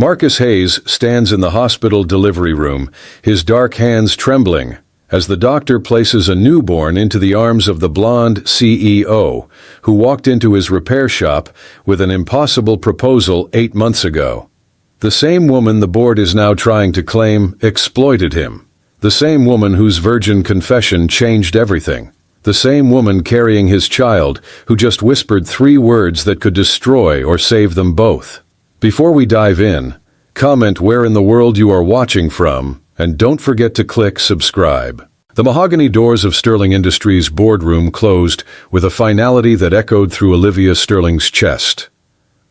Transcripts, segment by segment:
Marcus Hayes stands in the hospital delivery room, his dark hands trembling, as the doctor places a newborn into the arms of the blonde CEO, who walked into his repair shop with an impossible proposal 8 months ago. The same woman the board is now trying to claim exploited him. The same woman whose virgin confession changed everything. The same woman carrying his child, who just whispered 3 words that could destroy or save them both. Before we dive in, comment where in the world you are watching from, and don't forget to click subscribe. The mahogany doors of Sterling Industries' boardroom closed with a finality that echoed through Olivia Sterling's chest.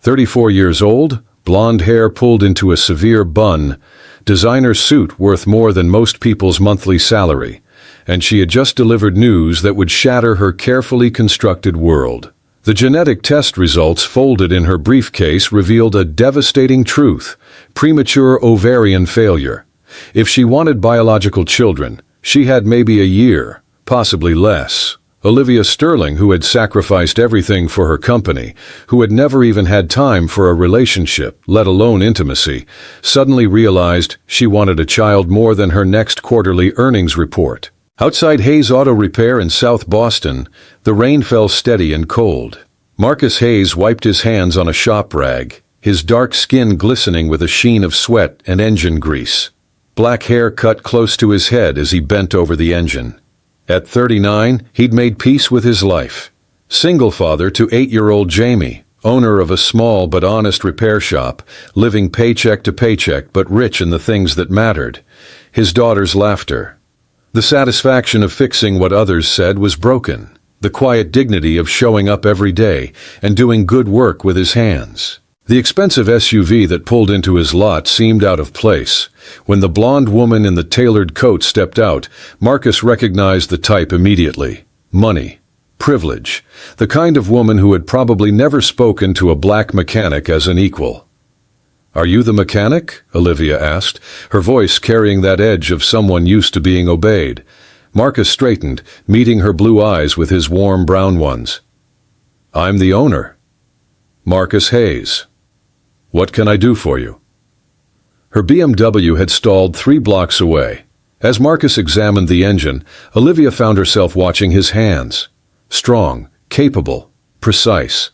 34 years old, blonde hair pulled into a severe bun, designer suit worth more than most people's monthly salary, and she had just delivered news that would shatter her carefully constructed world. The genetic test results folded in her briefcase revealed a devastating truth: premature ovarian failure. If she wanted biological children, she had maybe a year, possibly less. Olivia Sterling, who had sacrificed everything for her company, who had never even had time for a relationship, let alone intimacy, suddenly realized she wanted a child more than her next quarterly earnings report. Outside Hayes Auto Repair in South Boston, the rain fell steady and cold. Marcus Hayes wiped his hands on a shop rag, his dark skin glistening with a sheen of sweat and engine grease. Black hair cut close to his head as he bent over the engine. At 39, he'd made peace with his life. Single father to 8-year-old Jamie, owner of a small but honest repair shop, living paycheck to paycheck but rich in the things that mattered. His daughter's laughter. The satisfaction of fixing what others said was broken. The quiet dignity of showing up every day and doing good work with his hands. The expensive SUV that pulled into his lot seemed out of place. When the blonde woman in the tailored coat stepped out, Marcus recognized the type immediately. Money. Privilege. The kind of woman who had probably never spoken to a black mechanic as an equal. "Are you the mechanic?" Olivia asked, her voice carrying that edge of someone used to being obeyed. Marcus straightened, meeting her blue eyes with his warm brown ones. "I'm the owner. Marcus Hayes. What can I do for you?" Her BMW had stalled 3 blocks away. As Marcus examined the engine, Olivia found herself watching his hands. Strong, capable, precise.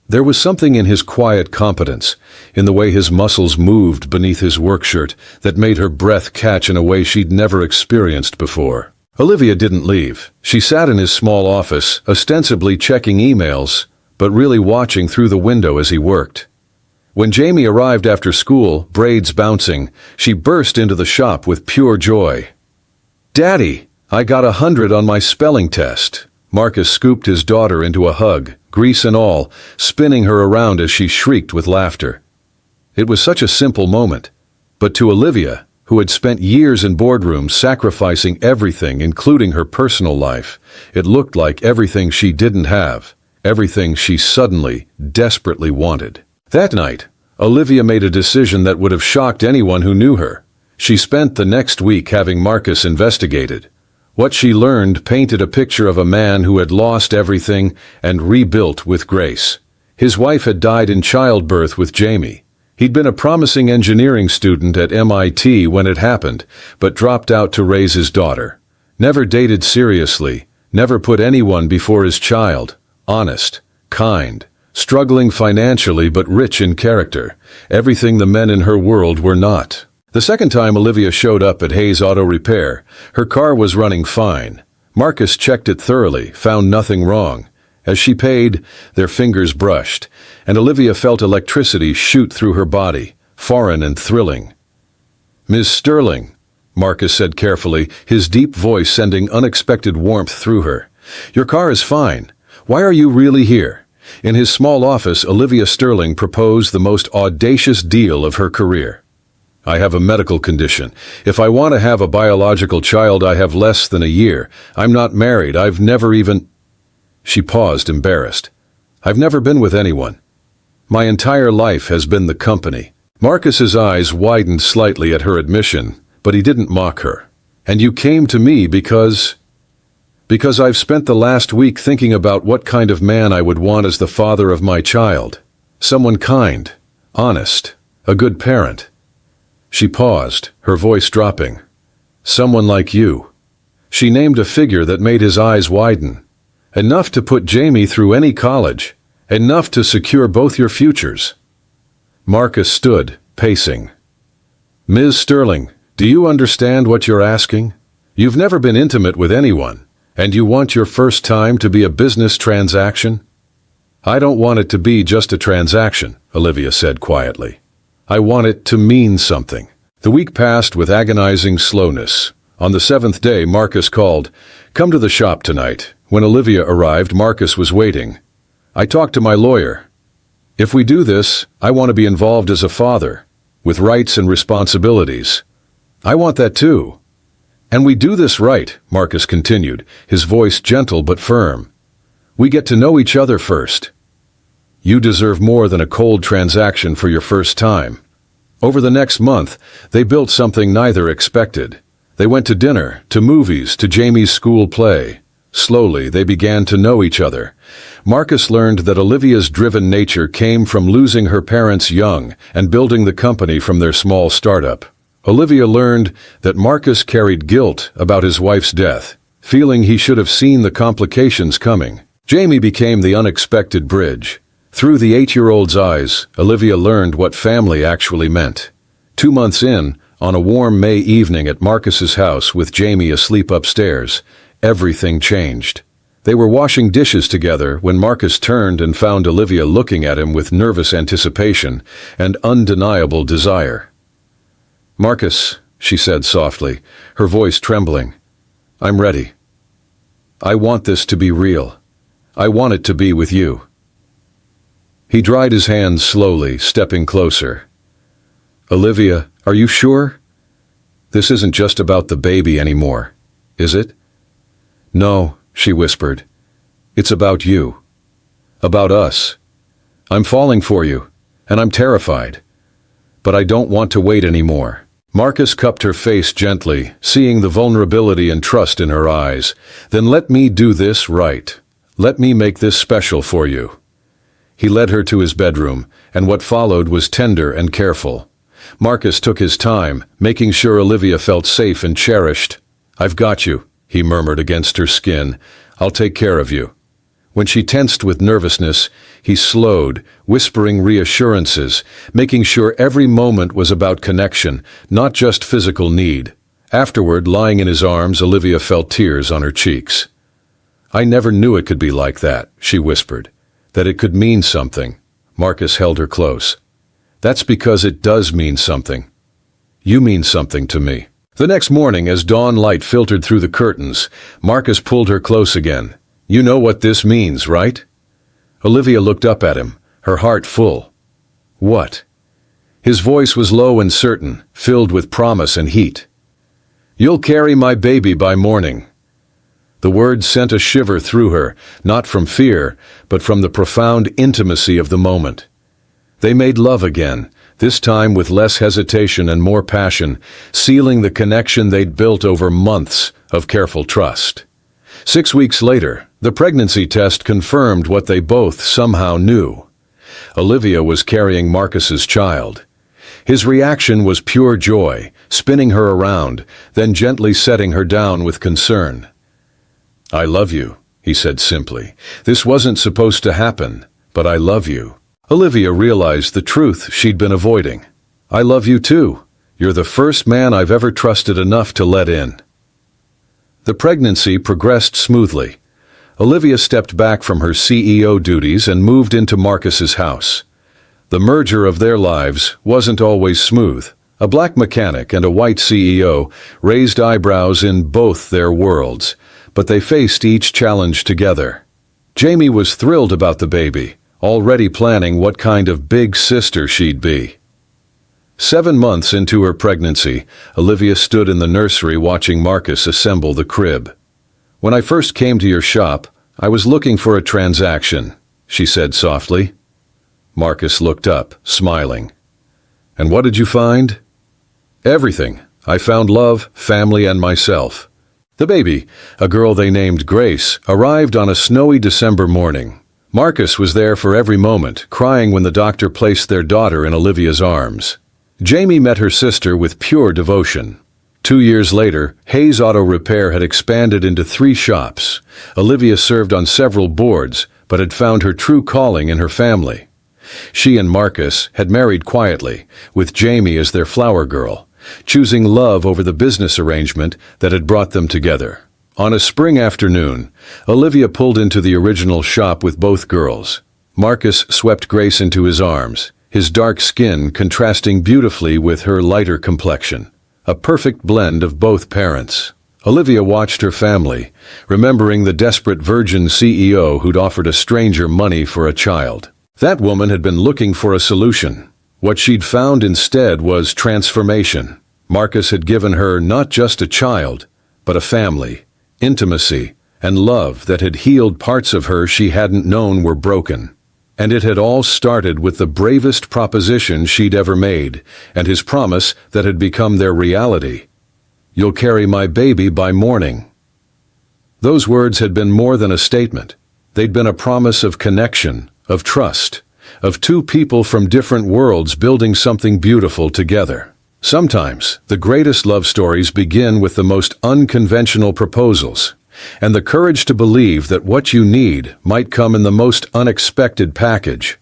There was something in his quiet competence, in the way his muscles moved beneath his workshirt, that made her breath catch in a way she'd never experienced before. Olivia didn't leave. She sat in his small office, ostensibly checking emails, but really watching through the window as he worked. When Jamie arrived after school, braids bouncing, she burst into the shop with pure joy. "Daddy, I got 100 on my spelling test." Marcus scooped his daughter into a hug, grease and all, spinning her around as she shrieked with laughter. It was such a simple moment, but to Olivia, who had spent years in boardrooms sacrificing everything, including her personal life, it looked like everything she didn't have, everything she suddenly, desperately wanted. That night, Olivia made a decision that would have shocked anyone who knew her. She spent the next week having Marcus investigated. What she learned painted a picture of a man who had lost everything and rebuilt with grace. His wife had died in childbirth with Jamie. He'd been a promising engineering student at MIT when it happened, but dropped out to raise his daughter. Never dated seriously, never put anyone before his child. Honest, kind, struggling financially but rich in character. Everything the men in her world were not. The second time Olivia showed up at Hayes Auto Repair, her car was running fine. Marcus checked it thoroughly, found nothing wrong. As she paid, their fingers brushed, and Olivia felt electricity shoot through her body, foreign and thrilling. "Ms. Sterling," Marcus said carefully, his deep voice sending unexpected warmth through her. "Your car is fine. Why are you really here?" In his small office, Olivia Sterling proposed the most audacious deal of her career. "I have a medical condition. If I want to have a biological child, I have less than a year. I'm not married. I've never even—" She paused, embarrassed. "I've never been with anyone. My entire life has been the company." Marcus's eyes widened slightly at her admission, but he didn't mock her. "And you came to me because I've spent the last week thinking about what kind of man I would want as the father of my child. Someone kind, honest, A good parent. She paused, her voice dropping. Someone like you. She named a figure that made his eyes widen. Enough to put Jamie through any college. Enough to secure both your futures. Marcus stood, pacing. Ms. Sterling, do you understand what you're asking? You've never been intimate with anyone, and you want your first time to be a business transaction? I don't want it to be just a transaction, Olivia said quietly. I want it to mean something. The week passed with agonizing slowness. On the 7th day, Marcus called, "Come to the shop tonight." When Olivia arrived, Marcus was waiting. "I talked to my lawyer. If we do this, I want to be involved as a father, with rights and responsibilities. I want that too. And we do this right," Marcus continued, his voice gentle but firm. "We get to know each other first. You deserve more than a cold transaction for your first time." Over the next month, they built something neither expected. They went to dinner, to movies, to Jamie's school play. Slowly, they began to know each other. Marcus learned that Olivia's driven nature came from losing her parents young and building the company from their small startup. Olivia learned that Marcus carried guilt about his wife's death, feeling he should have seen the complications coming. Jamie became the unexpected bridge. Through the 8-year-old's eyes, Olivia learned what family actually meant. 2 months in, on a warm May evening at Marcus's house with Jamie asleep upstairs, everything changed. They were washing dishes together when Marcus turned and found Olivia looking at him with nervous anticipation and undeniable desire. "Marcus," she said softly, her voice trembling, "I'm ready. I want this to be real. I want it to be with you." He dried his hands slowly, stepping closer. "Olivia, are you sure? This isn't just about the baby anymore, is it?" "No," she whispered. "It's about you. About us. I'm falling for you, and I'm terrified. But I don't want to wait anymore." Marcus cupped her face gently, seeing the vulnerability and trust in her eyes. "Then let me do this right. Let me make this special for you." He led her to his bedroom, and what followed was tender and careful. Marcus took his time, making sure Olivia felt safe and cherished. "I've got you," he murmured against her skin. "I'll take care of you." When she tensed with nervousness, he slowed, whispering reassurances, making sure every moment was about connection, not just physical need. Afterward, lying in his arms, Olivia felt tears on her cheeks. "I never knew it could be like that," she whispered. "That it could mean something." Marcus held her close. "That's because it does mean something. You mean something to me." The next morning, as dawn light filtered through the curtains, Marcus pulled her close again. "You know what this means, right?" Olivia looked up at him, her heart full. "What?" His voice was low and certain, filled with promise and heat. "You'll carry my baby by morning." The words sent a shiver through her, not from fear, but from the profound intimacy of the moment. They made love again, this time with less hesitation and more passion, sealing the connection they'd built over months of careful trust. 6 weeks later, the pregnancy test confirmed what they both somehow knew. Olivia was carrying Marcus's child. His reaction was pure joy, spinning her around, then gently setting her down with concern. "I love you," he said simply. "This wasn't supposed to happen, but I love you." Olivia realized the truth she'd been avoiding. "I love you too. You're the first man I've ever trusted enough to let in." The pregnancy progressed smoothly. Olivia stepped back from her CEO duties and moved into Marcus's house. The merger of their lives wasn't always smooth. A black mechanic and a white CEO raised eyebrows in both their worlds, but they faced each challenge together. Jamie was thrilled about the baby, already planning what kind of big sister she'd be. 7 months into her pregnancy, Olivia stood in the nursery watching Marcus assemble the crib. "When I first came to your shop, I was looking for a transaction," she said softly. Marcus looked up, smiling. "And what did you find?" "Everything. I found love, family, and myself." The baby, a girl they named Grace, arrived on a snowy December morning. Marcus was there for every moment, crying when the doctor placed their daughter in Olivia's arms. Jamie met her sister with pure devotion. 2 years later, Hayes Auto Repair had expanded into 3 shops. Olivia served on several boards, but had found her true calling in her family. She and Marcus had married quietly, with Jamie as their flower girl, choosing love over the business arrangement that had brought them together. On a spring afternoon, Olivia pulled into the original shop with both girls. Marcus swept Grace into his arms, his dark skin contrasting beautifully with her lighter complexion, a perfect blend of both parents. Olivia watched her family, remembering the desperate virgin CEO who'd offered a stranger money for a child. That woman had been looking for a solution. What she'd found instead was transformation. Marcus had given her not just a child, but a family, intimacy, and love that had healed parts of her she hadn't known were broken. And it had all started with the bravest proposition she'd ever made, and his promise that had become their reality. "You'll carry my baby by morning." Those words had been more than a statement. They'd been a promise of connection, of trust, of 2 people from different worlds building something beautiful together. Sometimes, the greatest love stories begin with the most unconventional proposals, and the courage to believe that what you need might come in the most unexpected package.